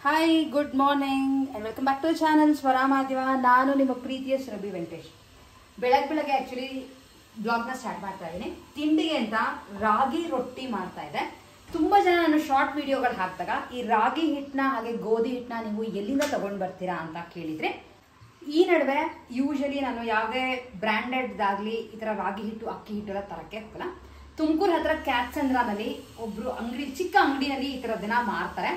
Hi good morning and welcome back to the channel Swara Madhyama. ನಾನು ನಿಮ್ಮ ಪ್ರೀತಿಯ ಸುರಭಿ ವೆಂಕಟೇಶ್. ಬೆಳಗ್ಗೆ ಆ್ಯಕ್ಚುಲಿ ಬ್ಲಾಗ್ನ ಸ್ಟಾರ್ಟ್ ಮಾಡ್ತಾ ಇದ್ದೀನಿ. ತಿಂಡಿಗೆ ಅಂತ ರಾಗಿ ರೊಟ್ಟಿ ಮಾಡ್ತಾ ಇದೆ. ತುಂಬ ಜನ ನಾನು ಶಾರ್ಟ್ ವಿಡಿಯೋಗಳು ಹಾಕಿದಾಗ ಈ ರಾಗಿ ಹಿಟ್ಟನ್ನ ಹಾಗೆ ಗೋಧಿ ಹಿಟ್ಟನ್ನ ನೀವು ಎಲ್ಲಿಂದ ತೊಗೊಂಡು ಬರ್ತೀರಾ ಅಂತ ಕೇಳಿದರೆ, ಈ ನಡುವೆ ಯೂಶಲಿ ನಾನು ಯಾವುದೇ ಬ್ರ್ಯಾಂಡೆಡ್ದಾಗಲಿ ಈ ಥರ ರಾಗಿ ಹಿಟ್ಟು ಅಕ್ಕಿ ಹಿಟ್ಟು ಎಲ್ಲ ತರೋಕ್ಕೆ ಹೋಗಲ್ಲ. ತುಮಕೂರು ಹತ್ರ ಕ್ಯಾತ್ಸಂದ್ರನಲ್ಲಿ ಒಬ್ಬರು ಚಿಕ್ಕ ಅಂಗಡಿನಲ್ಲಿ ಈ ಥರದನ್ನ ಮಾರ್ತಾರೆ.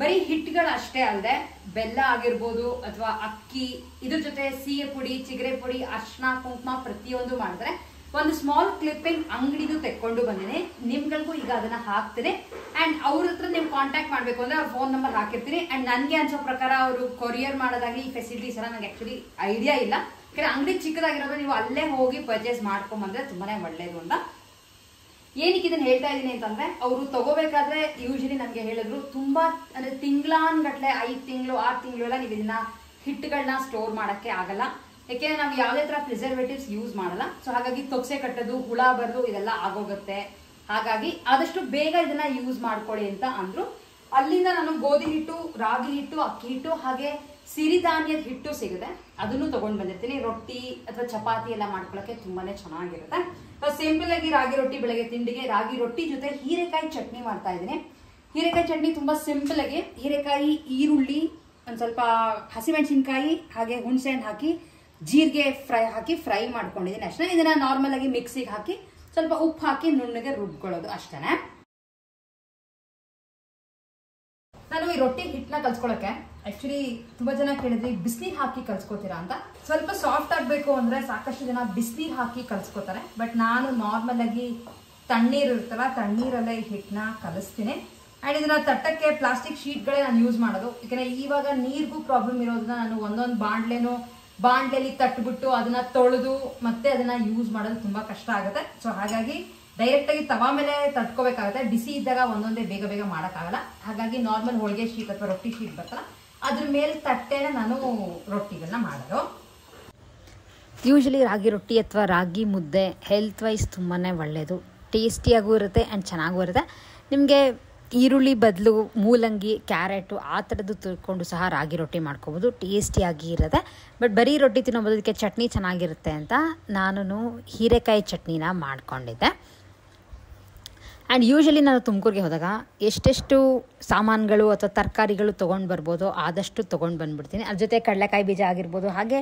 ಬರೀ ಹಿಟ್ಟುಗಳು ಅಷ್ಟೇ ಅಲ್ಲದೆ ಬೆಲ್ಲ ಆಗಿರ್ಬೋದು ಅಥವಾ ಅಕ್ಕಿ, ಇದ್ರ ಜೊತೆ ಸಿಹಿ ಪುಡಿ, ಚಿಗರೆ ಪುಡಿ, ಅರ್ಶಿನ, ಕುಂಕುಮ ಪ್ರತಿಯೊಂದು ಮಾಡ್ತಾರೆ. ಒಂದು ಸ್ಮಾಲ್ ಕ್ಲಿಪ್ಪಿಂಗ್ ಅಂಗಡಿದು ತೆಕ್ಕೊಂಡು ಬಂದಿನಿ. ನಿಮ್ಗಳಿಗೂ ಈಗ ಅದನ್ನ ಹಾಕ್ತೀನಿ. ಅಂಡ್ ಅವ್ರ ಹತ್ರ ನೀವು ಕಾಂಟ್ಯಾಕ್ಟ್ ಮಾಡಬೇಕು ಅಂದ್ರೆ ಅವ್ರ ಫೋನ್ ನಂಬರ್ ಹಾಕಿರ್ತೀನಿ. ಅಂಡ್ ನನಗೆ ಅನ್ಸೋ ಪ್ರಕಾರ ಅವರು ಕೊರಿಯರ್ ಮಾಡೋದಾಗಿ ಈ ಫೆಸಿಲಿಟೀಸ್ ಎಲ್ಲ ನನಗೆ ಆಕ್ಚುಲಿ ಐಡಿಯಾ ಇಲ್ಲ. ಯಾಕಂದ್ರೆ ಅಂಗಡಿ ಚಿಕ್ಕದಾಗಿರೋದು, ನೀವು ಅಲ್ಲೇ ಹೋಗಿ ಪರ್ಚೇಸ್ ಮಾಡ್ಕೊಂಬಂದ್ರೆ ತುಂಬಾನೇ ಒಳ್ಳೇದು ಅಂತ. ಏನಕ್ಕೆ ಇದನ್ನ ಹೇಳ್ತಾ ಇದ್ದೀನಿ ಅಂತಂದ್ರೆ, ಅವರು ತಗೋಬೇಕಾದ್ರೆ ಯೂಶಲಿ ನಮ್ಗೆ ಹೇಳಿದ್ರು ತುಂಬಾ ಅಂದ್ರೆ ತಿಂಗಳಾನ್ಗಟ್ಲೆ 5 ತಿಂಗಳು 6 ತಿಂಗಳು ಎಲ್ಲ ನೀವು ಇದನ್ನ ಹಿಟ್ಟುಗಳನ್ನ ಸ್ಟೋರ್ ಮಾಡಕ್ಕೆ ಆಗಲ್ಲ. ಯಾಕೆಂದ್ರೆ ನಾವು ಯಾವುದೇ ತರ ಪ್ರಿಸರ್ವೇಟಿವ್ಸ್ ಯೂಸ್ ಮಾಡಲ್ಲ. ಸೊ ಹಾಗಾಗಿ ತೊಗಸೆ ಕಟ್ಟೋದು, ಹುಳ ಬರೋದು ಇದೆಲ್ಲ ಆಗೋಗುತ್ತೆ. ಹಾಗಾಗಿ ಆದಷ್ಟು ಬೇಗ ಇದನ್ನ ಯೂಸ್ ಮಾಡ್ಕೊಳ್ಳಿ ಅಂತ ಅಂದ್ರು. ಅಲ್ಲಿಂದ ನಾನು ಗೋಧಿ ಹಿಟ್ಟು, ರಾಗಿ ಹಿಟ್ಟು, ಅಕ್ಕಿ ಹಿಟ್ಟು ಹಾಗೆ ಸಿರಿಧಾನ್ಯದ ಹಿಟ್ಟು ಸಿಗುತ್ತೆ, ಅದನ್ನು ತಗೊಂಡ್ ಬಂದಿರ್ತೀನಿ. ರೊಟ್ಟಿ ಅಥವಾ ಚಪಾತಿ ಎಲ್ಲ ಮಾಡ್ಕೊಳಕ್ಕೆ ತುಂಬಾನೇ ಚೆನ್ನಾಗಿರುತ್ತೆ. ಸಿಂಪಲ್ ಆಗಿ ರಾಗಿ ರೊಟ್ಟಿ ಬೆಳಗ್ಗೆ ತಿಂಡಿಗೆ ರಾಗಿ ರೊಟ್ಟಿ ಜೊತೆ ಹೀರೆಕಾಯಿ ಚಟ್ನಿ ಮಾಡ್ತಾ ಇದ್ದೀನಿ. ಹೀರೆಕಾಯಿ ಚಟ್ನಿ ತುಂಬಾ ಸಿಂಪಲ್ ಆಗಿ ಹೀರೆಕಾಯಿ, ಈರುಳ್ಳಿ, ಒಂದ್ ಸ್ವಲ್ಪ ಹಸಿಮೆಣಸಿನ್ಕಾಯಿ ಹಾಗೆ ಹುಣಸೆ ಹಣ್ಣು ಹಾಕಿ ಜೀರಿಗೆ ಹಾಕಿ ಫ್ರೈ ಮಾಡ್ಕೊಂಡಿದ್ದೀನಿ ಅಷ್ಟೇ. ಇದನ್ನ ನಾರ್ಮಲ್ ಆಗಿ ಮಿಕ್ಸಿಗೆ ಹಾಕಿ ಸ್ವಲ್ಪ ಉಪ್ಪು ಹಾಕಿ ನುಣ್ಣಗೆ ರುಬ್ಕೊಳ್ಳೋದು ಅಷ್ಟೇನೆ. ನಾನು ಈ ರೊಟ್ಟಿ ಹಿಟ್ಟನ್ನ ಕಲ್ಸ್ಕೊಳಕ್ಕೆ ಆಕ್ಚುಲಿ ತುಂಬಾ ಜನ ಕೇಳಿದ್ರಿ ಬಿಸಿನೀರು ಹಾಕಿ ಕಲ್ಸ್ಕೊತೀರಾ ಅಂತ. ಸ್ವಲ್ಪ ಸಾಫ್ಟ್ ಆಗ್ಬೇಕು ಅಂದ್ರೆ ಸಾಕಷ್ಟು ಜನ ಬಿಸಿನೀರು ಹಾಕಿ ಕಲ್ಸ್ಕೊತಾರೆ. ಬಟ್ ನಾನು ನಾರ್ಮಲ್ ಆಗಿ ತಣ್ಣೀರು ಇರ್ತಲ್ಲ, ತಣ್ಣೀರಲ್ಲೇ ಈ ಹಿಟ್ಟನ್ನ ಕಲಿಸ್ತೀನಿ. ಅಂಡ್ ಇದನ್ನ ತಟ್ಟಕ್ಕೆ ಪ್ಲಾಸ್ಟಿಕ್ ಶೀಟ್ಗಳೇ ನಾನು ಯೂಸ್ ಮಾಡೋದು. ಯಾಕಂದ್ರೆ ಇವಾಗ ನೀರಿಗೂ ಪ್ರಾಬ್ಲಮ್ ಇರೋದನ್ನ ನಾನು ಒಂದೊಂದು ಬಾಂಡ್ಲೆಲಿ ತಟ್ಬಿಟ್ಟು ಅದನ್ನ ತೊಳೆದು ಮತ್ತೆ ಅದನ್ನ ಯೂಸ್ ಮಾಡೋದು ತುಂಬಾ ಕಷ್ಟ ಆಗುತ್ತೆ. ಸೊ ಹಾಗಾಗಿ ಡೈರೆಕ್ಟ್ ಆಗಿ ತವಾ ಮೇಲೆ ತಟ್ಕೋಬೇಕಾಗುತ್ತೆ. ಬಿಸಿ ಇದ್ದಾಗ ಒಂದೊಂದೇ ಬೇಗ ಬೇಗ ಮಾಡೋಕ್ಕಾಗಲ್ಲ. ಹಾಗಾಗಿ ನಾರ್ಮಲ್ ಹೋಳಿಗೆ ಶೀಟ್ ಅಥವಾ ರೊಟ್ಟಿ ಶೀಟ್ ಬರ್ತಲ್ಲ, ಅದ್ರ ಮೇಲೆ ತಟ್ಟೆನ ನಾನು ರೊಟ್ಟಿಗಳನ್ನ ಮಾಡೋದು. ಯೂಶಲಿ ರಾಗಿ ರೊಟ್ಟಿ ಅಥವಾ ರಾಗಿ ಮುದ್ದೆ ಹೆಲ್ತ್ ವೈಸ್ ತುಂಬಾ ಒಳ್ಳೆಯದು. ಟೇಸ್ಟಿಯಾಗೂ ಇರುತ್ತೆ ಆ್ಯಂಡ್ ಚೆನ್ನಾಗೂ ಇರುತ್ತೆ. ನಿಮಗೆ ಈರುಳ್ಳಿ ಬದಲು ಮೂಲಂಗಿ, ಕ್ಯಾರೆಟು ಆ ಥರದ್ದು ತಿಳ್ಕೊಂಡು ಸಹ ರಾಗಿ ರೊಟ್ಟಿ ಮಾಡ್ಕೋಬೋದು, ಟೇಸ್ಟಿಯಾಗಿ ಇರುತ್ತೆ. ಬಟ್ ಬರೀ ರೊಟ್ಟಿ ತಿನ್ನೋದಕ್ಕೆ ಚಟ್ನಿ ಚೆನ್ನಾಗಿರುತ್ತೆ ಅಂತ ನಾನು ಹೀರೆಕಾಯಿ ಚಟ್ನಿನ ಮಾಡ್ಕೊಂಡಿದ್ದೆ. ಆ್ಯಂಡ್ ಯೂಶಲಿ ನಾನು ತುಮಕೂರಿಗೆ ಹೋದಾಗ ಎಷ್ಟೆಷ್ಟು ಸಾಮಾನುಗಳು ಅಥವಾ ತರಕಾರಿಗಳು ತೊಗೊಂಡು ಬರ್ಬೋದೋ ಆದಷ್ಟು ತೊಗೊಂಡು ಬಂದುಬಿಡ್ತೀನಿ. ಅದ್ರ ಜೊತೆ ಕಡಲೆಕಾಯಿ ಬೀಜ ಆಗಿರ್ಬೋದು, ಹಾಗೆ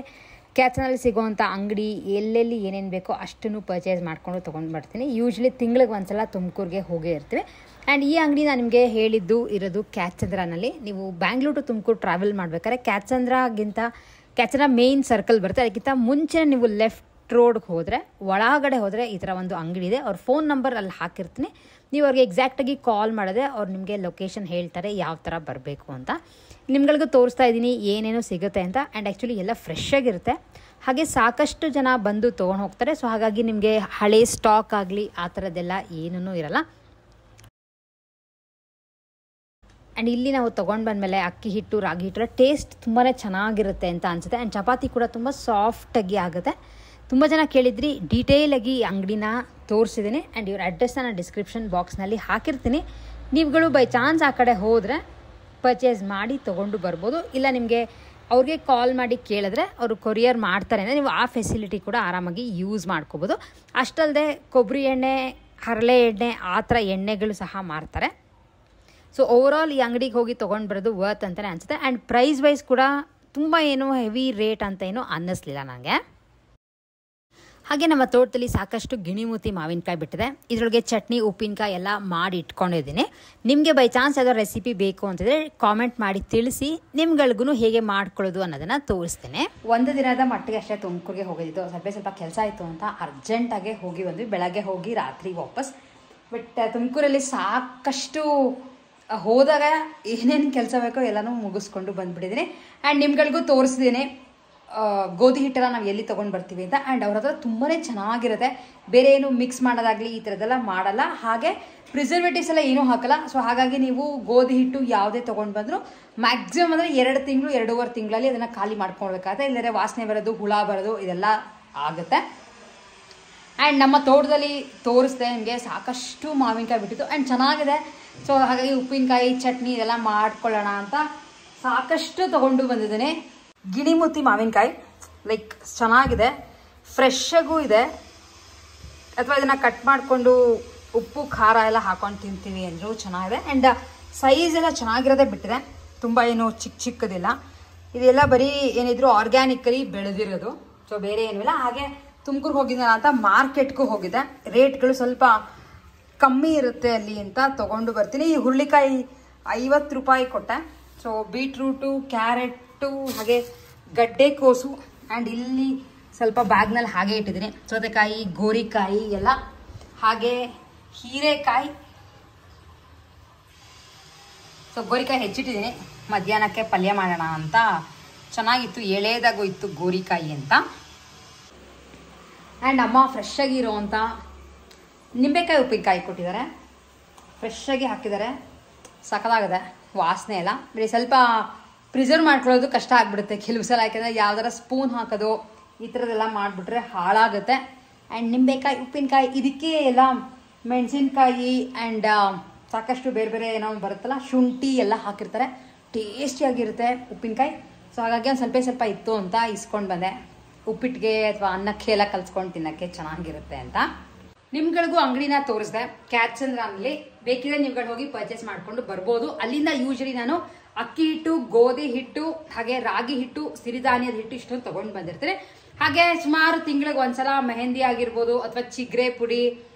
ಕ್ಯಾತ್ಸನಲ್ಲಿ ಸಿಗೋವಂಥ ಅಂಗಡಿ ಎಲ್ಲೆಲ್ಲಿ ಏನೇನು ಬೇಕೋ ಅಷ್ಟನ್ನು ಪರ್ಚೇಸ್ ಮಾಡಿಕೊಂಡು ತೊಗೊಂಡು ಬರ್ತೀನಿ. ಯೂಶಲಿ ತಿಂಗಳಿಗೆ ಒಂದ್ಸಲ ತುಮಕೂರಿಗೆ ಹೋಗೇ ಇರ್ತೀವಿ. ಆ್ಯಂಡ್ ಈ ಅಂಗಡಿ ನಾನು ನಿಮಗೆ ಹೇಳಿದ್ದು ಇರೋದು ಕ್ಯಾತ್ಸಂದ್ರನಲ್ಲಿ. ನೀವು ಬ್ಯಾಂಗ್ಳೂರು ಟು ತುಮಕೂರು ಟ್ರಾವೆಲ್ ಮಾಡಬೇಕಾದ್ರೆ ಕ್ಯಾತ್ಸಂದ್ರ ಮೇನ್ ಸರ್ಕಲ್ ಬರುತ್ತೆ. ಅದಕ್ಕಿಂತ ಮುಂಚೆ ನೀವು ಲೆಫ್ಟ್ ರೋಡ್ಗೆ ಹೋದರೆ, ಒಳಗಡೆ ಹೋದರೆ ಈ ಥರ ಒಂದು ಅಂಗಡಿ ಇದೆ. ಅವ್ರ ಫೋನ್ ನಂಬರ್ ಅಲ್ಲಿ ಹಾಕಿರ್ತೀನಿ. ನೀವು ಅವ್ರಿಗೆ ಎಕ್ಸಾಕ್ಟಾಗಿ ಕಾಲ್ ಮಾಡಿದ್ರೆ ಅವ್ರು ನಿಮಗೆ ಲೊಕೇಶನ್ ಹೇಳ್ತಾರೆ ಯಾವ ಥರ ಬರಬೇಕು ಅಂತ. ನಿಮ್ಗಳಿಗೂ ತೋರಿಸ್ತಾ ಇದ್ದೀನಿ ಏನೇನೋ ಸಿಗುತ್ತೆ ಅಂತ. ಆ್ಯಂಡ್ ಆ್ಯಕ್ಚುಲಿ ಎಲ್ಲ ಫ್ರೆಶ್ ಆಗಿರುತ್ತೆ. ಹಾಗೆ ಸಾಕಷ್ಟು ಜನ ಬಂದು ತೊಗೊಂಡು ಹೋಗ್ತಾರೆ. ಸೊ ಹಾಗಾಗಿ ನಿಮಗೆ ಹಳೆ ಸ್ಟಾಕ್ ಆಗಲಿ ಆ ಥರದ್ದೆಲ್ಲ ಏನೂ ಇರಲ್ಲ. ಆ್ಯಂಡ್ ಇಲ್ಲಿ ನಾವು ತೊಗೊಂಡು ಬಂದಮೇಲೆ ಅಕ್ಕಿ ಹಿಟ್ಟು, ರಾಗಿ ಹಿಟ್ಟು ಟೇಸ್ಟ್ ತುಂಬಾ ಚೆನ್ನಾಗಿರುತ್ತೆ ಅಂತ ಅನಿಸುತ್ತೆ. ಆ್ಯಂಡ್ ಚಪಾತಿ ಕೂಡ ತುಂಬ ಸಾಫ್ಟಾಗಿ ಆಗುತ್ತೆ. ತುಂಬ ಜನ ಕೇಳಿದ್ರಿ, ಡೀಟೇಲಾಗಿ ಅಂಗಡಿನ ತೋರಿಸಿದ್ದೀನಿ. ಆ್ಯಂಡ್ ಇವ್ರ ಅಡ್ರೆಸ್ನ ನಾನು ಡಿಸ್ಕ್ರಿಪ್ಷನ್ ಬಾಕ್ಸ್ನಲ್ಲಿ ಹಾಕಿರ್ತೀನಿ. ನೀವುಗಳು ಬೈ ಚಾನ್ಸ್ ಆ ಕಡೆ ಹೋದರೆ ಪರ್ಚೇಸ್ ಮಾಡಿ ತೊಗೊಂಡು ಬರ್ಬೋದು. ಇಲ್ಲ ನಿಮಗೆ ಅವ್ರಿಗೆ ಕಾಲ್ ಮಾಡಿ ಕೇಳಿದ್ರೆ ಅವರು ಕೊರಿಯರ್ ಮಾಡ್ತಾರೆ ಅಂದರೆ ನೀವು ಆ ಫೆಸಿಲಿಟಿ ಕೂಡ ಆರಾಮಾಗಿ ಯೂಸ್ ಮಾಡ್ಕೋಬೋದು. ಅಷ್ಟಲ್ಲದೆ ಕೊಬ್ಬರಿ ಎಣ್ಣೆ, ಹರಳೆ ಎಣ್ಣೆ ಆ ಥರ ಎಣ್ಣೆಗಳು ಸಹ ಮಾರ್ತಾರೆ. ಸೊ ಓವರಾಲ್ ಈ ಅಂಗಡಿಗೆ ಹೋಗಿ ತೊಗೊಂಡು ಬರೋದು ವರ್ತ್ ಅಂತಲೇ ಅನಿಸುತ್ತೆ. ಆ್ಯಂಡ್ ಪ್ರೈಸ್ ವೈಸ್ ಕೂಡ ತುಂಬ ಏನು ಹೆವಿ ರೇಟ್ ಅಂತ ಏನೂ ಅನ್ನಿಸ್ಲಿಲ್ಲ ನನಗೆ. ಹಾಗೆ ನಮ್ಮ ತೋಟದಲ್ಲಿ ಸಾಕಷ್ಟು ಗಿಣಿಮೂತಿ ಮಾವಿನಕಾಯಿ ಬಿಟ್ಟಿದೆ. ಇದರೊಳಗೆ ಚಟ್ನಿ, ಉಪ್ಪಿನಕಾಯಿ ಎಲ್ಲ ಮಾಡಿ ಇಟ್ಕೊಂಡಿದ್ದೀನಿ. ನಿಮಗೆ ಬೈ ಚಾನ್ಸ್ ಯಾವುದೋ ರೆಸಿಪಿ ಬೇಕು ಅಂತಿದ್ರೆ ಕಾಮೆಂಟ್ ಮಾಡಿ ತಿಳಿಸಿ. ನಿಮ್ಗಳಿಗೂ ಹೇಗೆ ಮಾಡ್ಕೊಳ್ಳೋದು ಅನ್ನೋದನ್ನು ತೋರಿಸ್ತೇನೆ. ಒಂದು ದಿನದ ಮಟ್ಟಿಗೆ ಅಷ್ಟೇ ತುಮಕೂರಿಗೆ ಹೋಗಿದ್ದು. ಸ್ವಲ್ಪ ಕೆಲಸ ಆಯಿತು ಅಂತ ಅರ್ಜೆಂಟಾಗೆ ಹೋಗಿ ಬಂದ್ವಿ. ಬೆಳಗ್ಗೆ ಹೋಗಿ ರಾತ್ರಿ ವಾಪಸ್. ಬಟ್ ತುಮಕೂರಲ್ಲಿ ಸಾಕಷ್ಟು ಹೋದಾಗ ಏನೇನು ಕೆಲಸ ಬೇಕೋ ಎಲ್ಲನೂ ಮುಗಿಸ್ಕೊಂಡು ಬಂದುಬಿಟ್ಟಿದ್ದೀನಿ. ಆ್ಯಂಡ್ ನಿಮ್ಗಳಿಗೂ ತೋರಿಸಿದ್ದೀನಿ ಗೋಧಿ ಹಿಟ್ಟೆಲ್ಲ ನಾವು ಎಲ್ಲಿ ತೊಗೊಂಡು ಬರ್ತೀವಿ ಅಂತ. ಆ್ಯಂಡ್ ಅವ್ರ ಹತ್ರ ತುಂಬಾ ಚೆನ್ನಾಗಿರುತ್ತೆ. ಬೇರೆ ಏನು ಮಿಕ್ಸ್ ಮಾಡೋದಾಗಲಿ ಈ ಥರದ್ದೆಲ್ಲ ಮಾಡಲ್ಲ. ಹಾಗೆ ಪ್ರಿಸರ್ವೇಟಿವ್ಸ್ ಎಲ್ಲ ಏನೂ ಹಾಕಲ್ಲ. ಸೊ ಹಾಗಾಗಿ ನೀವು ಗೋಧಿ ಹಿಟ್ಟು ಯಾವುದೇ ತೊಗೊಂಡು ಬಂದರೂ ಮ್ಯಾಕ್ಸಿಮಮ್ ಅಂದರೆ 2 ತಿಂಗಳು 2.5 ತಿಂಗಳಲ್ಲಿ ಅದನ್ನು ಖಾಲಿ ಮಾಡ್ಕೊಳ್ಬೇಕಾಗುತ್ತೆ. ಇಲ್ಲದ್ರೆ ವಾಸನೆ ಬರೋದು, ಹುಳ ಬರೋದು ಇದೆಲ್ಲ ಆಗುತ್ತೆ. ಆ್ಯಂಡ್ ನಮ್ಮ ತೋಟದಲ್ಲಿ ತೋರಿಸ್ದೆ ನಿಮಗೆ ಸಾಕಷ್ಟು ಮಾವಿನಕಾಯಿ ಬಿಟ್ಟಿತ್ತು. ಆ್ಯಂಡ್ ಚೆನ್ನಾಗಿದೆ. ಸೊ ಹಾಗಾಗಿ ಉಪ್ಪಿನಕಾಯಿ, ಚಟ್ನಿ ಇದೆಲ್ಲ ಮಾಡ್ಕೊಳ್ಳೋಣ ಅಂತ ಸಾಕಷ್ಟು ತಗೊಂಡು ಬಂದಿದ್ದೇನೆ. ಗಿಣಿಮೂತಿ ಮಾವಿನಕಾಯಿ ಲೈಕ್ ಚೆನ್ನಾಗಿದೆ, ಫ್ರೆಶ್ ಆಗೂ ಇದೆ. ಅಥವಾ ಇದನ್ನ ಕಟ್ ಮಾಡಿಕೊಂಡು ಉಪ್ಪು ಖಾರ ಎಲ್ಲ ಹಾಕೊಂಡು ತಿಂತೀವಿ ಅಂದರೂ ಚೆನ್ನಾಗಿದೆ. ಆ್ಯಂಡ್ ಸೈಜ್ ಎಲ್ಲ ಚೆನ್ನಾಗಿರೋದೇ ಬಿಟ್ಟಿದೆ, ತುಂಬ ಏನು ಚಿಕ್ಕದಿಲ್ಲ. ಇದೆಲ್ಲ ಬರೀ ಏನಿದ್ರು ಆರ್ಗ್ಯಾನಿಕಲಿ ಬೆಳೆದಿರೋದು, ಸೊ ಬೇರೆ ಏನೂ ಇಲ್ಲ. ಹಾಗೆ ತುಮಕೂರು ಹೋಗಿದ್ದೆ ಅಂತ ಮಾರ್ಕೆಟ್ಗೂ ಹೋಗಿದ್ದೆ. ರೇಟ್ಗಳು ಸ್ವಲ್ಪ ಕಮ್ಮಿ ಇರುತ್ತೆ ಅಲ್ಲಿ ಅಂತ ತೊಗೊಂಡು ಬರ್ತೀನಿ. ಈ ಹುರುಳಿಕಾಯಿ 50 ರೂಪಾಯಿ ಕೊಟ್ಟೆ. ಸೊ ಬೀಟ್ರೂಟು, ಕ್ಯಾರೆಟು, ಹಾಗೆ ಗಡ್ಡೆಕೋಸು, ಆ್ಯಂಡ್ ಇಲ್ಲಿ ಸ್ವಲ್ಪ ಬ್ಯಾಗ್ನಲ್ಲಿ ಹಾಗೆ ಇಟ್ಟಿದ್ದೀನಿ. ಸೌತೆಕಾಯಿ, ಗೋರಿಕಾಯಿ ಎಲ್ಲ, ಹಾಗೆ ಹೀರೆಕಾಯಿ. ಸೊ ಗೋರಿಕಾಯಿ ಹೆಚ್ಚಿಟ್ಟಿದ್ದೀನಿ, ಮಧ್ಯಾಹ್ನಕ್ಕೆ ಪಲ್ಯ ಮಾಡೋಣ ಅಂತ. ಚೆನ್ನಾಗಿತ್ತು, ಎಳೆದಾಗೂ ಇತ್ತು ಗೋರಿಕಾಯಿ ಅಂತ. ಆ್ಯಂಡ್ ಅಮ್ಮ ಫ್ರೆಶ್ ಆಗಿರೋವಂಥ ನಿಂಬೆಕಾಯಿ ಉಪ್ಪಿನಕಾಯಿ ಕೊಟ್ಟಿದ್ದಾರೆ, ಫ್ರೆಶ್ ಆಗಿ ಹಾಕಿದ್ದಾರೆ. ಸಕಲಾಗಿದೆ ವಾಸನೆ ಎಲ್ಲ. ಬರೀ ಸ್ವಲ್ಪ ಪ್ರಿಸರ್ವ್ ಮಾಡ್ಕೊಳ್ಳೋದು ಕಷ್ಟ ಆಗ್ಬಿಡುತ್ತೆ ಕೆಲವು ಸಲ, ಯಾಕೆಂದರೆ ಯಾವ್ದಾರ ಸ್ಪೂನ್ ಹಾಕೋದು ಈ ಥರದ್ದೆಲ್ಲ ಮಾಡಿಬಿಟ್ರೆ ಹಾಳಾಗುತ್ತೆ. ಆ್ಯಂಡ್ ನಿಂಬೆಕಾಯಿ ಉಪ್ಪಿನಕಾಯಿ, ಇದಕ್ಕೆ ಎಲ್ಲ ಮೆಣಸಿನ್ಕಾಯಿ ಆ್ಯಂಡ್ ಸಾಕಷ್ಟು ಬೇರೆ ಬೇರೆ ಏನೋ ಬರುತ್ತಲ್ಲ, ಶುಂಠಿ ಎಲ್ಲ ಹಾಕಿರ್ತಾರೆ. ಟೇಸ್ಟಿಯಾಗಿರುತ್ತೆ ಉಪ್ಪಿನಕಾಯಿ. ಸೊ ಹಾಗಾಗಿ ಒಂದು ಸ್ವಲ್ಪ ಇತ್ತು ಅಂತ ಇಸ್ಕೊಂಡು ಬಂದೆ. ಉಪ್ಪಿಟ್ಟಿಗೆ ಅಥವಾ ಅನ್ನಕ್ಕೆ ಎಲ್ಲ ಕಲ್ಸ್ಕೊಂಡು ತಿನ್ನೋಕ್ಕೆ ಚೆನ್ನಾಗಿರುತ್ತೆ ಅಂತ. ನಿಮ್ಗಳಿಗೂ ಅಂಗಡಿನ ತೋರಿಸಿದೆ ಕ್ಯಾತ್ಸಂದ್ರಲ್ಲಿ. ಬೇಕಿದ್ರೆ ನೀವುಗಳು ಹೋಗಿ ಪರ್ಚೇಸ್ ಮಾಡ್ಕೊಂಡು ಬರ್ಬೋದು. ಅಲ್ಲಿಂದ ಯೂಶಲಿ ನಾನು ಅಕ್ಕಿ ಹಿಟ್ಟು, ಗೋಧಿ ಹಿಟ್ಟು, ಹಾಗೆ ರಾಗಿ ಹಿಟ್ಟು, ಸಿರಿಧಾನ್ಯದ ಹಿಟ್ಟು ಇಷ್ಟೊಂದು ತೊಗೊಂಡು ಬಂದಿರ್ತೀನಿ. ಹಾಗೆ ಸುಮಾರು ತಿಂಗಳಿಗೆ ಒಂದ್ಸಲ ಮೆಹಂದಿ ಆಗಿರ್ಬೋದು ಅಥವಾ ಚಿಗ್ರೆ ಪುಡಿ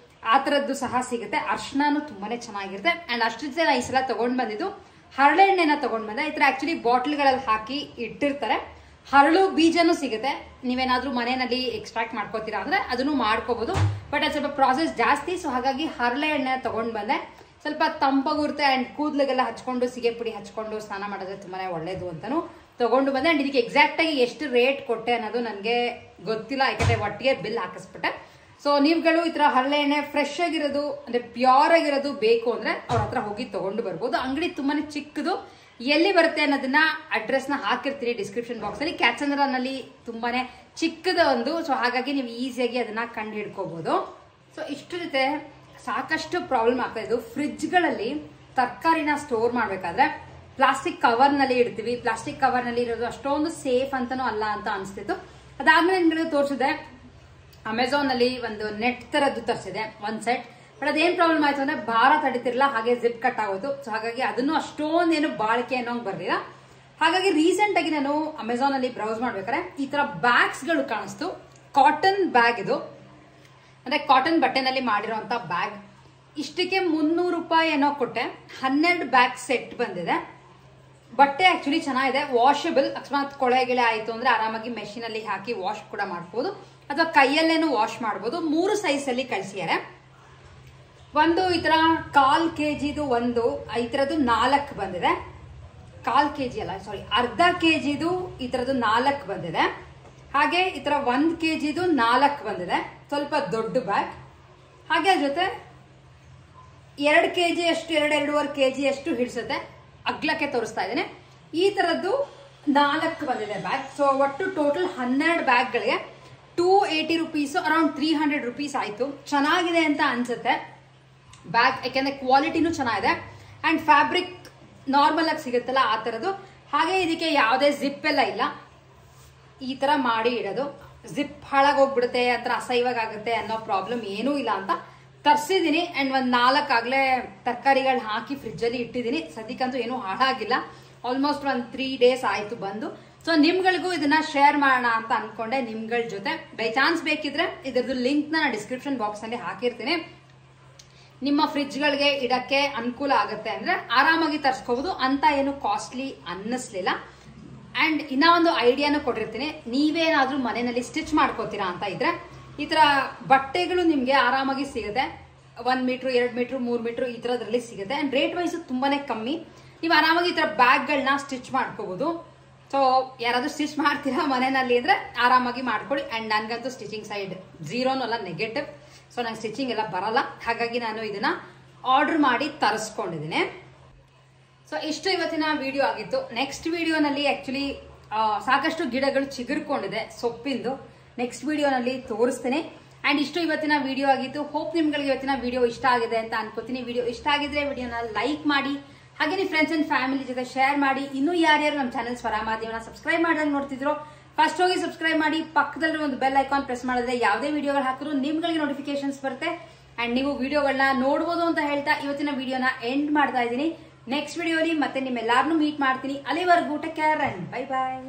ಆ ಥರದ್ದು ಸಹ ಸಿಗುತ್ತೆ. ಅರ್ಶಿನೂ ತುಂಬಾನೇ ಚೆನ್ನಾಗಿರುತ್ತೆ. ಆ್ಯಂಡ್ ಅಷ್ಟೇ ಈ ಸಲ ತೊಗೊಂಡು ಬಂದಿದ್ದು ಹರಳೆ ಎಣ್ಣೆನ ತೊಗೊಂಡು ಬಂದೆ. ಈ ಥರ ಆ್ಯಕ್ಚುಲಿ ಬಾಟ್ಲ್ಗಳಲ್ಲಿ ಹಾಕಿ ಇಟ್ಟಿರ್ತಾರೆ. ಹರಳು ಬೀಜನೂ ಸಿಗುತ್ತೆ, ನೀವೇನಾದ್ರೂ ಮನೆಯಲ್ಲಿ ಎಕ್ಸ್ಟ್ರಾಕ್ಟ್ ಮಾಡ್ಕೋತೀರಾ ಅಂದ್ರೆ ಅದನ್ನು ಮಾಡ್ಕೋಬಹುದು. ಬಟ್ ಅದು ಸ್ವಲ್ಪ ಪ್ರಾಸೆಸ್ ಜಾಸ್ತಿ. ಸೊ ಹಾಗಾಗಿ ಹರಳೆ ಎಣ್ಣೆ ತಗೊಂಡ್ ಬಂದೆ. ಸ್ವಲ್ಪ ತಂಪಾಗಿರುತ್ತೆ ಆ್ಯಂಡ್ ಕೂದಲಿಗೆಲ್ಲ ಹಚ್ಕೊಂಡು ಸಿಗೆ ಪುಡಿ ಹಚ್ಕೊಂಡು ಸ್ನಾನ ಮಾಡಿದ್ರೆ ತುಂಬಾನೇ ಒಳ್ಳೇದು ಅಂತಾನು ತಗೊಂಡು ಬಂದೆ. ಆ್ಯಂಡ್ ಇದಕ್ಕೆ ಎಕ್ಸಾಕ್ಟ್ ಆಗಿ ಎಷ್ಟು ರೇಟ್ ಕೊಟ್ಟೆ ಅನ್ನೋದು ನನಗೆ ಗೊತ್ತಿಲ್ಲ, ಯಾಕಂದ್ರೆ ಒಟ್ಟಿಗೆ ಬಿಲ್ ಹಾಕಿಸ್ಬಿಟ್ಟೆ. ಸೊ ನೀವುಗಳು ಈ ತರ ಹರಳೆ ಎಣ್ಣೆ ಫ್ರೆಶ್ ಆಗಿರೋದು ಅಂದ್ರೆ ಪ್ಯೂರ್ ಆಗಿರೋದು ಬೇಕು ಅಂದ್ರೆ ಅವ್ರ ಹತ್ರ ಹೋಗಿ ತಗೊಂಡು ಬರ್ಬೋದು. ಅಂಗಡಿ ತುಂಬಾನೇ ಚಿಕ್ಕದು. ಎಲ್ಲಿ ಬರುತ್ತೆ ಅನ್ನೋದನ್ನ ಅಡ್ರೆಸ್ ನ ಹಾಕಿರ್ತೀನಿ ಡಿಸ್ಕ್ರಿಪ್ಷನ್ ಬಾಕ್ಸ್ ಅಲ್ಲಿ. ಕ್ಯಾತ್ಸಂದ್ರನಲ್ಲಿ ತುಂಬಾನೇ ಚಿಕ್ಕದ ಒಂದು, ಸೊ ಹಾಗಾಗಿ ನೀವು ಈಸಿಯಾಗಿ ಅದನ್ನ ಕಂಡು ಹಿಡ್ಕೋಬಹುದು. ಸೊ ಇಷ್ಟು ಜೊತೆ ಸಾಕಷ್ಟು ಪ್ರಾಬ್ಲಮ್ ಆಗ್ತಾ ಇದ್ದು, ಫ್ರಿಡ್ಜ್ಗಳಲ್ಲಿ ತರಕಾರಿನ ಸ್ಟೋರ್ ಮಾಡ್ಬೇಕಾದ್ರೆ ಪ್ಲಾಸ್ಟಿಕ್ ಕವರ್ ನಲ್ಲಿ ಇಡ್ತೀವಿ. ಪ್ಲಾಸ್ಟಿಕ್ ಕವರ್ ನಲ್ಲಿ ಇರೋದು ಅಷ್ಟೊಂದು ಸೇಫ್ ಅಂತಾನೂ ಅಲ್ಲ ಅಂತ ಅನ್ಸ್ತಿತ್ತು. ಅದಾದ್ಮೇಲೆ ನಿಮಗೆ ತೋರಿಸಿದೆ ಅಮೆಝಾನ್ ಅಲ್ಲಿ ಒಂದು ನೆಟ್ ತರದ್ದು ತರಿಸಿದೆ ಒಂದ್ ಸೆಟ್. ಬಟ್ ಅದೇನ್ ಪ್ರಾಬ್ಲಮ್ ಆಯ್ತು ಅಂದ್ರೆ ಭಾರ ತಡಿತಿರ್ಲಿಲ್ಲ, ಹಾಗೆ ಜಿಪ್ ಕಟ್ ಆಗೋದು. ಸೊ ಹಾಗಾಗಿ ಅದನ್ನು ಅಷ್ಟೊಂದೇನು ಬಾಳಿಕೆ ಅನ್ನೋಂಗ್ ಬರ್ಲಿಲ್ಲ. ಹಾಗಾಗಿ ರೀಸೆಂಟ್ ಆಗಿ ನಾನು ಅಮೆಝಾನ್ ಅಲ್ಲಿ ಬ್ರೌಸ್ ಮಾಡ್ಬೇಕಾದ್ರೆ ಈ ತರ ಬ್ಯಾಗ್ಸ್ ಗಳು ಕಾಣಿಸ್ತು. ಕಾಟನ್ ಬ್ಯಾಗ್ ಇದು, ಅಂದ್ರೆ ಕಾಟನ್ ಬಟ್ಟೆನಲ್ಲಿ ಮಾಡಿರೋಂತ ಬ್ಯಾಗ್. ಇಷ್ಟಕ್ಕೆ 300 ರೂಪಾಯಿ ಏನೋ ಕೊಟ್ಟೆ. 12 ಬ್ಯಾಗ್ ಸೆಟ್ ಬಂದಿದೆ. ಬಟ್ಟೆ ಆಕ್ಚುಲಿ ಚೆನ್ನಾಗಿದೆ, ವಾಷಬಲ್. ಅಕಸ್ಮಾತ್ ಕೊಳೆ ಗಿಳೆ ಆಯ್ತು ಅಂದ್ರೆ ಆರಾಮಾಗಿ ಮೆಷಿನ್ ಅಲ್ಲಿ ಹಾಕಿ ವಾಶ್ ಕೂಡ ಮಾಡಬಹುದು, ಅಥವಾ ಕೈಯಲ್ಲೇನು ವಾಶ್ ಮಾಡಬಹುದು. 3 ಸೈಜ್ ಅಲ್ಲಿ ಕಳಿಸಿದ್ದಾರೆ. ಒಂದು ಈ ತರ 1/4 kgದು, ಒಂದು ಈ ತರದ್ದು 4 ಬಂದಿದೆ. 1/4 kg ಅಲ್ಲ, ಸಾರಿ, ಅರ್ಧ kgದು ಈ ತರದ್ದು 4 ಬಂದಿದೆ. ಹಾಗೆ ಈ ತರ 1 kgದು 4 ಬಂದಿದೆ, ಸ್ವಲ್ಪ ದೊಡ್ಡ ಬ್ಯಾಗ್. ಹಾಗೆ ಜೊತೆ 2 kg ಅಷ್ಟು, 2.5 kg ಅಷ್ಟು ಹಿಡಿಸುತ್ತೆ. ಅಗ್ಲಕ್ಕೆ ತೋರಿಸ್ತಾ ಇದ್ದೇನೆ. ಈ ತರದ್ದು 4 ಬಂದಿದೆ ಬ್ಯಾಗ್. ಸೊ ಒಟ್ಟು ಟೋಟಲ್ 12 ಬ್ಯಾಗ್ಗಳಿಗೆ 280 ರುಪೀಸ್, ಅರೌಂಡ್ 300 ರುಪೀಸ್ ಆಯ್ತು. ಚೆನ್ನಾಗಿದೆ ಅಂತ ಅನ್ಸುತ್ತೆ ಬ್ಯಾಗ್, ಯಾಕೆಂದ್ರೆ ಕ್ವಾಲಿಟಿನೂ ಚೆನ್ನಾಗಿದೆ. ಅಂಡ್ ಫ್ಯಾಬ್ರಿಕ್ ನಾರ್ಮಲ್ ಆಗಿ ಸಿಗುತ್ತಲ್ಲ ಆ ತರದ್ದು. ಹಾಗೆ ಇದಕ್ಕೆ ಯಾವುದೇ ಜಿಪ್ ಎಲ್ಲ ಇಲ್ಲ, ಈ ತರ ಮಾಡಿ ಇಡೋದು. ಜಿಪ್ ಹಾಳಾಗೋಗ್ಬಿಡುತ್ತೆ, ಆ ತರ ಅಸಹ್ಯವಾಗುತ್ತೆ ಅನ್ನೋ ಪ್ರಾಬ್ಲಮ್ ಏನೂ ಇಲ್ಲ ಅಂತ ತರ್ಸಿದೀನಿ. ಅಂಡ್ ಒಂದ್ 4 ಆಗ್ಲೇ ತರಕಾರಿಗಳು ಹಾಕಿ ಫ್ರಿಜ್ ಅಲ್ಲಿ ಇಟ್ಟಿದ್ದೀನಿ. ಸದ್ಯಕ್ಕಂತೂ ಏನೂ ಹಾಳಾಗಿಲ್ಲ. ಆಲ್ಮೋಸ್ಟ್ ಒಂದ್ 3 ಡೇಸ್ ಆಯ್ತು ಬಂದು. ಸೊ ನಿಮ್ಗಳಿಗೂ ಇದನ್ನ ಶೇರ್ ಮಾಡೋಣ ಅಂತ ಅನ್ಕೊಂಡೆ ನಿಮ್ಗಳ ಜೊತೆ. ಬೈ ಚಾನ್ಸ್ ಬೇಕಿದ್ರೆ ಇದರದ್ದು ಲಿಂಕ್ ನ ಡಿಸ್ಕ್ರಿಪ್ಷನ್ ಬಾಕ್ಸ್ ಅಲ್ಲಿ ಹಾಕಿರ್ತೀನಿ. ನಿಮ್ಮ ಫ್ರಿಡ್ಜ್ಗಳಿಗೆ ಇಡಕ್ಕೆ ಅನುಕೂಲ ಆಗುತ್ತೆ ಅಂದ್ರೆ ಆರಾಮಾಗಿ ತರಿಸ್ಕೋಬಹುದು, ಅಂತ ಏನು ಕಾಸ್ಟ್ಲಿ ಅನ್ನಿಸ್ಲಿಲ್ಲ. ಅಂಡ್ ಇನ್ನ ಒಂದು ಐಡಿಯಾನು ಕೊಟ್ಟಿರ್ತೀನಿ. ನೀವೇನಾದ್ರೂ ಮನೆಯಲ್ಲಿ ಸ್ಟಿಚ್ ಮಾಡ್ಕೋತೀರಾ ಅಂತ ಇದ್ರೆ ಈ ತರ ಬಟ್ಟೆಗಳು ನಿಮ್ಗೆ ಆರಾಮಾಗಿ ಸಿಗುತ್ತೆ. 1 ಮೀಟರ್, 2 ಮೀಟರ್, 3 ಮೀಟರ್ ಈ ತರದ್ರಲ್ಲಿ ಸಿಗುತ್ತೆ. ಅಂಡ್ ರೇಟ್ ವೈಸ್ ತುಂಬಾನೇ ಕಮ್ಮಿ. ನೀವು ಆರಾಮಾಗಿ ಈ ತರ ಬ್ಯಾಗ್ಗಳನ್ನ ಸ್ಟಿಚ್ ಮಾಡ್ಕೋಬಹುದು. ಸೊ ಯಾರಾದ್ರೂ ಸ್ಟಿಚ್ ಮಾಡ್ತೀರಾ ಮನೆಯಲ್ಲಿ ಅಂದ್ರೆ ಆರಾಮಾಗಿ ಮಾಡ್ಕೊಳ್ಳಿ. ಅಂಡ್ ನನ್ಗಂತೂ ಸ್ಟಿಚಿಂಗ್ ಸೈಡ್ ಝೀರೋನು ಅಲ್ಲ, ನೆಗೆಟಿವ್. ಸೊ ನಂಗೆ ಸ್ಟಿಚಿಂಗ್ ಎಲ್ಲ ಬರಲ್ಲ, ಹಾಗಾಗಿ ನಾನು ಇದನ್ನ ಆರ್ಡರ್ ಮಾಡಿ ತರಿಸ್ಕೊಂಡಿದ್ದೀನಿ. ಸೊ ಇಷ್ಟು ಇವತ್ತಿನ ವಿಡಿಯೋ ಆಗಿತ್ತು. ನೆಕ್ಸ್ಟ್ ವಿಡಿಯೋನಲ್ಲಿ ಆಕ್ಚುಲಿ ಸಾಕಷ್ಟು ಗಿಡಗಳು ಚಿಗುರ್ಕೊಂಡಿದೆ ಸೊಪ್ಪಿಂದು. ನೆಕ್ಸ್ಟ್ ವಿಡಿಯೋನಲ್ಲಿ ತೋರಿಸ್ತೇನೆ. ಅಂಡ್ ಇಷ್ಟು ಇವತ್ತಿನ ವಿಡಿಯೋ ಆಗಿತ್ತು. ಹೋಪ್ ನಿಮ್ಗಳಿಗೆ ಇವತ್ತಿನ ವಿಡಿಯೋ ಇಷ್ಟ ಆಗಿದೆ ಅಂತ ಅನ್ಕೋತೀನಿ. ವಿಡಿಯೋ ಇಷ್ಟ ಆಗಿದ್ರೆ ವಿಡಿಯೋನ ಲೈಕ್ ಮಾಡಿ, ಹಾಗೆ ನಿಮ್ಮ ಫ್ರೆಂಡ್ಸ್ ಅಂಡ್ ಫ್ಯಾಮಿಲಿ ಜೊತೆ ಶೇರ್ ಮಾಡಿ. ಇನ್ನೂ ಯಾರ್ಯಾರು ನಮ್ಮ ಚಾನಲ್ ಸ್ವರಾಮಾಧ್ಯಮನ ಸಬ್ಸ್ಕ್ರೈಬ್ ಮಾಡಿದಾಗ ನೋಡ್ತಿದ್ರು ಫಸ್ಟ್ ಹೋಗಿ ಸಬ್ಸ್ಕ್ರೈಬ್ ಮಾಡಿ. ಪಕ್ಕದಲ್ಲಿ ಒಂದು ಬೆಲ್ ಐಕಾನ್ ಪ್ರೆಸ್ ಮಾಡಿದ್ರೆ ಯಾವುದೇ ವಿಡಿಯೋಗಳು ಹಾಕಿದ್ರು ನಿಮ್ಗಳಿಗೆ ನೋಟಿಫಿಕೇಶನ್ಸ್ ಬರುತ್ತೆ ಅಂಡ್ ನೀವು ವಿಡಿಯೋಗಳನ್ನ ನೋಡ್ಬೋದು ಅಂತ ಹೇಳ್ತಾ ಇವತ್ತಿನ ವಿಡಿಯೋನ ಎಂಡ್ ಮಾಡ್ತಾ ಇದ್ದೀನಿ. ನೆಕ್ಸ್ಟ್ ವಿಡಿಯೋಲಿ ಮತ್ತೆ ನಿಮ್ಮೆಲ್ಲರನ್ನೂ ಮೀಟ್ ಮಾಡ್ತೀನಿ. ಅಲ್ಲಿವರೆಗೂ take care and bye bye.